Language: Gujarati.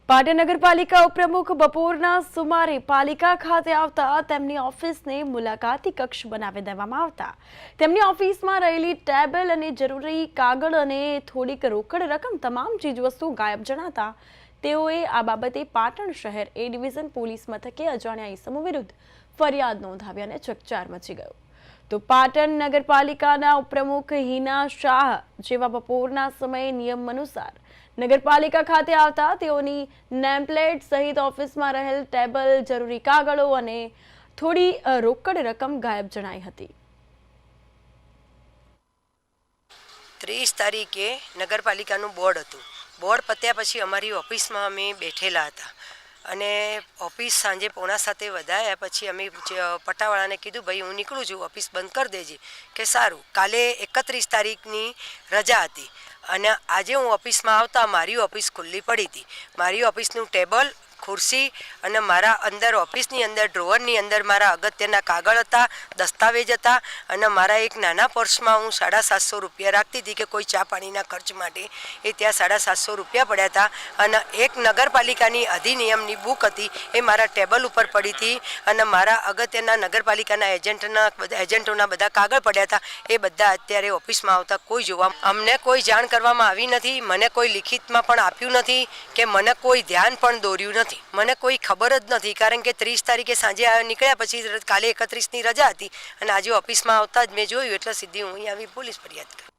પાટણ નગરપાલિકા ઉપપ્રમુખ બપોરના સુમારે પાલિકા ખાતે આવતા તેમની ઓફિસને મુલાકાતી કક્ષ બનાવી દેવામાં આવતા તેમની ઓફિસમાં રહેલી ટેબલ અને જરૂરી કાગળ અને થોડીક રોકડ રકમ તમામ ચીજવસ્તુ ગાયબ જણાતા તેઓએ આ બાબતે પાટણ શહેર એ ડિવિઝન પોલીસ મથકે અજાણ્યા ઇસમો વિરુદ્ધ ફરિયાદ નોંધાવી અને ચકચાર મચી ગયો। તો પાટણ નગરપાલિકાના ઉપપ્રમુખ હિના શાહ જેવા બપોરના સમયે નિયમ અનુસાર નગરપાલિકા ખાતે આવતા તેઓની નેમપ્લેટ સહિત ઓફિસમાં રહેલ ટેબલ, જરૂરી કાગળો અને થોડી રોકડ રકમ ગાયબ જણાઈ હતી। 30 તારીખે નગરપાલિકાનું બોર્ડ હતું। બોર્ડ પત્યા પછી અમારી ઓફિસમાં અમે બેઠેલા હતા અને ઓફિસ સાંજે 6:45 વધાયા પછી અમે પટાવાળાને કીધું, ભાઈ હું નીકળું છું, ઓફિસ બંધ કરી દેજે। કે સારું। કાલે 31 તારીખની રજા હતી અને આજે હું ઓફિસમાં આવતા મારી ઓફિસ ખુલ્લી પડી હતી। મારી ઓફિસનું ટેબલ, ખુરશી અને મારા અંદર ઓફિસની અંદર ડ્રોવરની અંદર મારા અગત્યના કાગળ હતા, દસ્તાવેજ હતા અને મારા એક નાના પર્સમાં હું 750 રૂપિયા રાખતી હતી કે કોઈ ચા પાણીના ખર્ચ માટે, એ ત્યાં 750 રૂપિયા પડ્યા હતા અને એક નગરપાલિકાની અધિનિયમની બુક હતી એ મારા ટેબલ ઉપર પડી હતી અને મારા અગત્યના નગરપાલિકાના એજન્ટોના બધા કાગળ પડ્યા હતા। એ બધા અત્યારે ઓફિસમાં આવતા કોઈ જોવા અમને કોઈ જાણ કરવામાં આવી નથી, મને કોઈ લિખિતમાં પણ આપ્યું નથી કે મને કોઈ ધ્યાન પણ દોર્યું નથી, મને કોઈ ખબર જ નથી। કારણ કે 30 તારીખે સાંજે નીકળ્યા પછી કાલે 31ની રજા હતી અને આજે ઓફિસમાં આવતા જ મેં જોયું એટલે સીધી હું અહીં આવી પોલીસ ફરિયાદ કરી।